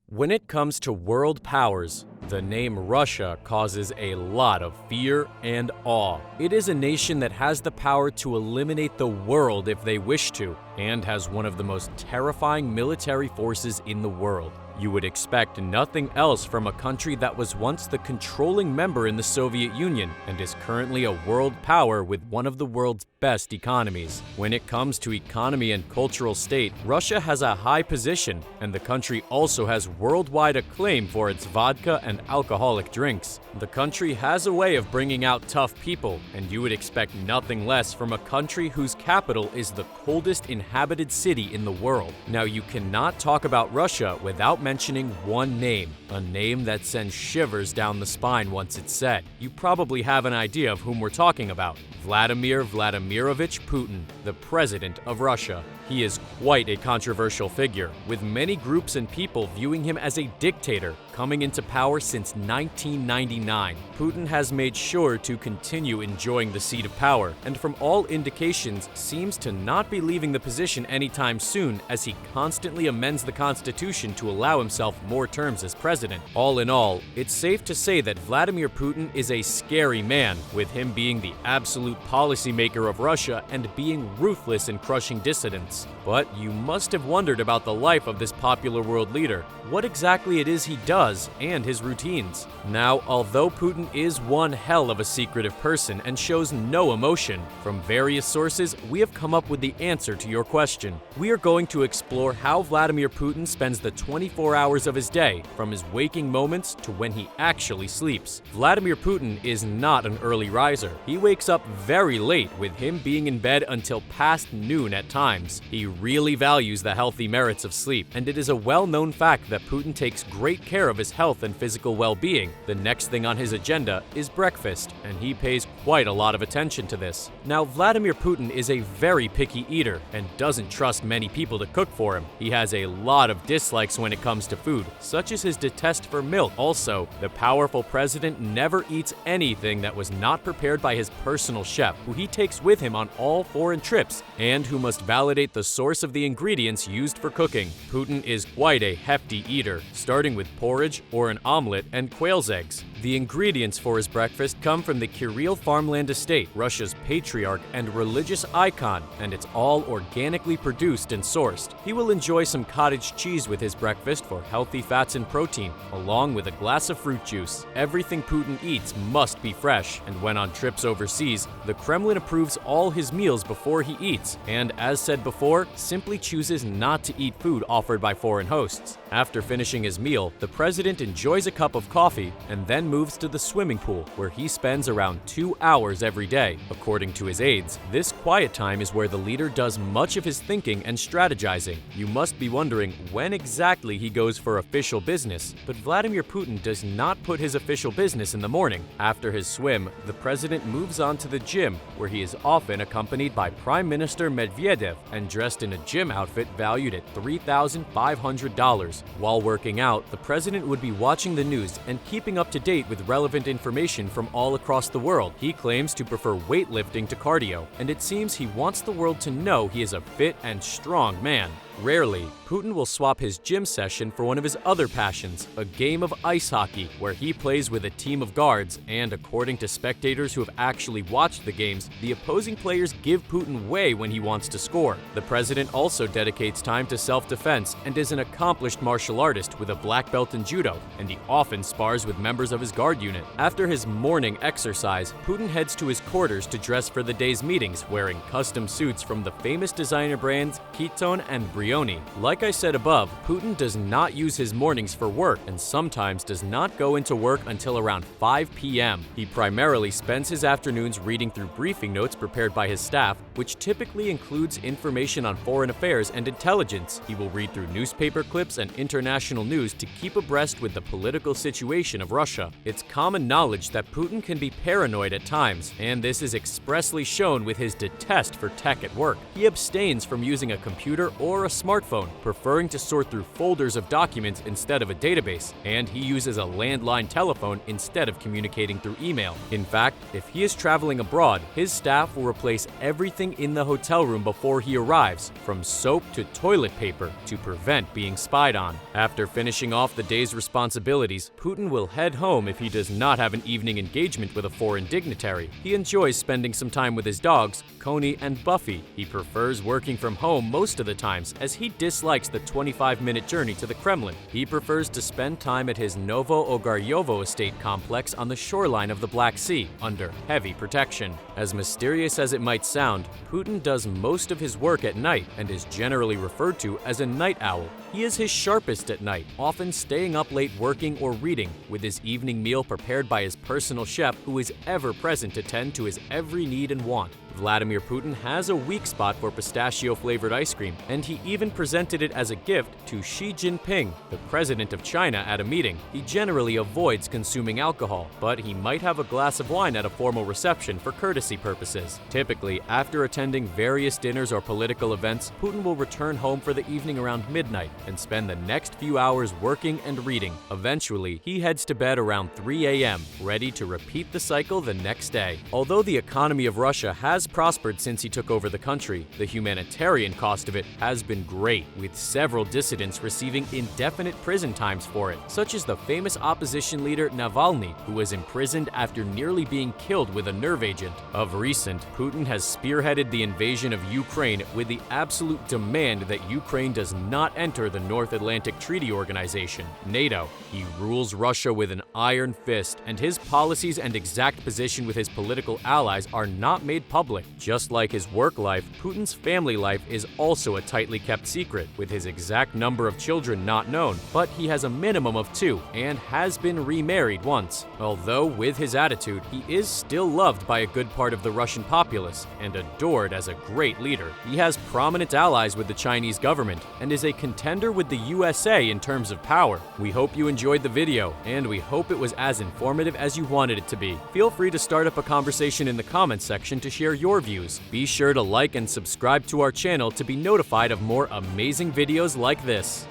When it comes to world powers, the name Russia causes a lot of fear and awe. It is a nation that has the power to eliminate the world if they wish to, and has one of the most terrifying military forces in the world. You would expect nothing else from a country that was once the controlling member in the Soviet Union and is currently a world power with one of the world's best economies. When it comes to economy and cultural state, Russia has a high position, and the country also has worldwide acclaim for its vodka and alcoholic drinks. The country has a way of bringing out tough people, and you would expect nothing less from a country whose capital is the coldest inhabited city in the world. Now, you cannot talk about Russia without mentioning one name, a name that sends shivers down the spine once it's said. You probably have an idea of whom we're talking about. Vladimir Vladimirovich Putin, the president of Russia. He is quite a controversial figure, with many groups and people viewing him as a dictator, coming into power since 1999. Putin has made sure to continue enjoying the seat of power, and from all indications seems to not be leaving the position anytime soon, as he constantly amends the constitution to allow himself more terms as president. All in all, it's safe to say that Vladimir Putin is a scary man, with him being the absolute policymaker of Russia and being ruthless in crushing dissidents. But you must have wondered about the life of this popular world leader, what exactly it is he does, and his routines. Now, although Putin is one hell of a secretive person and shows no emotion, from various sources we have come up with the answer to your question. We are going to explore how Vladimir Putin spends the 24 hours of his day, from his waking moments to when he actually sleeps. Vladimir Putin is not an early riser. He wakes up very late, with him being in bed until past noon at times. He really values the healthy merits of sleep, and it is a well-known fact that Putin takes great care of his health and physical well-being. The next thing on his agenda is breakfast, and he pays quite a lot of attention to this. Now, Vladimir Putin is a very picky eater and doesn't trust many people to cook for him. He has a lot of dislikes when it comes to food, such as his detest for milk. Also, the powerful president never eats anything that was not prepared by his personal chef, who he takes with him on all foreign trips, and who must validate the source of the ingredients used for cooking. Putin is quite a hefty eater, starting with porridge or an omelet and quail's eggs. The ingredients for his breakfast come from the Kirill farmland estate, Russia's patriarch and religious icon, and it's all organically produced and sourced. He will enjoy some cottage cheese with his breakfast for healthy fats and protein, along with a glass of fruit juice. Everything Putin eats must be fresh, and when on trips overseas, the Kremlin approves all his meals before he eats, and as said before, simply chooses not to eat food offered by foreign hosts. After finishing his meal, the president enjoys a cup of coffee and then moves to the swimming pool, where he spends around 2 hours every day. According to his aides, this quiet time is where the leader does much of his thinking and strategizing. You must be wondering when exactly he goes for official business, but Vladimir Putin does not put his official business in the morning. After his swim, the president moves on to the gym, where he is often accompanied by Prime Minister Medvedev and dressed in a gym outfit valued at $3,500. While working out, the president would be watching the news and keeping up to date with relevant information from all across the world. He claims to prefer weightlifting to cardio, and it seems he wants the world to know he is a fit and strong man. Rarely, Putin will swap his gym session for one of his other passions, a game of ice hockey, where he plays with a team of guards, and according to spectators who have actually watched the games, the opposing players give Putin way when he wants to score. The president also dedicates time to self-defense and is an accomplished martial artist with a black belt in judo, and he often spars with members of his guard unit. After his morning exercise, Putin heads to his quarters to dress for the day's meetings, wearing custom suits from the famous designer brands Keton and Brioni. Like I said above, Putin does not use his mornings for work and sometimes does not go into work until around 5 p.m. He primarily spends his afternoons reading through briefing notes prepared by his staff, which typically includes information on foreign affairs and intelligence. He will read through newspaper clips and international news to keep abreast with the political situation of Russia. It's common knowledge that Putin can be paranoid at times, and this is expressly shown with his detest for tech at work. He abstains from using a computer or a smartphone, preferring to sort through folders of documents instead of a database, and he uses a landline telephone instead of communicating through email. In fact, if he is traveling abroad, his staff will replace everything in the hotel room before he arrives, from soap to toilet paper, to prevent being spied on. After finishing off the day's responsibilities, Putin will head home if he does not have an evening engagement with a foreign dignitary. He enjoys spending some time with his dogs, Coney and Buffy. He prefers working from home most of the times, as he dislikes the 25-minute journey to the Kremlin. He prefers to spend time at his Novo-Ogaryovo estate complex on the shoreline of the Black Sea, under heavy protection. As mysterious as it might sound, Putin does most of his work at night and is generally referred to as a night owl. He is his sharpest at night, often staying up late working or reading, with his evening meal prepared by his personal chef who is ever present to tend to his every need and want. Vladimir Putin has a weak spot for pistachio-flavored ice cream, and he even presented it as a gift to Xi Jinping, the president of China, at a meeting. He generally avoids consuming alcohol, but he might have a glass of wine at a formal reception for courtesy purposes. Typically, after attending various dinners or political events, Putin will return home for the evening around midnight and spend the next few hours working and reading. Eventually, he heads to bed around 3 a.m., ready to repeat the cycle the next day. Although the economy of Russia has prospered since he took over the country, the humanitarian cost of it has been great, with several dissidents receiving indefinite prison times for it, such as the famous opposition leader Navalny, who was imprisoned after nearly being killed with a nerve agent. Of recent, Putin has spearheaded the invasion of Ukraine with the absolute demand that Ukraine does not enter the North Atlantic Treaty Organization, NATO. He rules Russia with an iron fist, and his policies and exact position with his political allies are not made public. Just like his work life, Putin's family life is also a tightly kept secret, with his exact number of children not known, but he has a minimum of 2 and has been remarried once. Although with his attitude, he is still loved by a good part of the Russian populace and adored as a great leader. He has prominent allies with the Chinese government and is a contender with the USA in terms of power. We hope you enjoyed the video, and we hope it was as informative as you wanted it to be. Feel free to start up a conversation in the comments section to share your views. Be sure to like and subscribe to our channel to be notified of more amazing videos like this.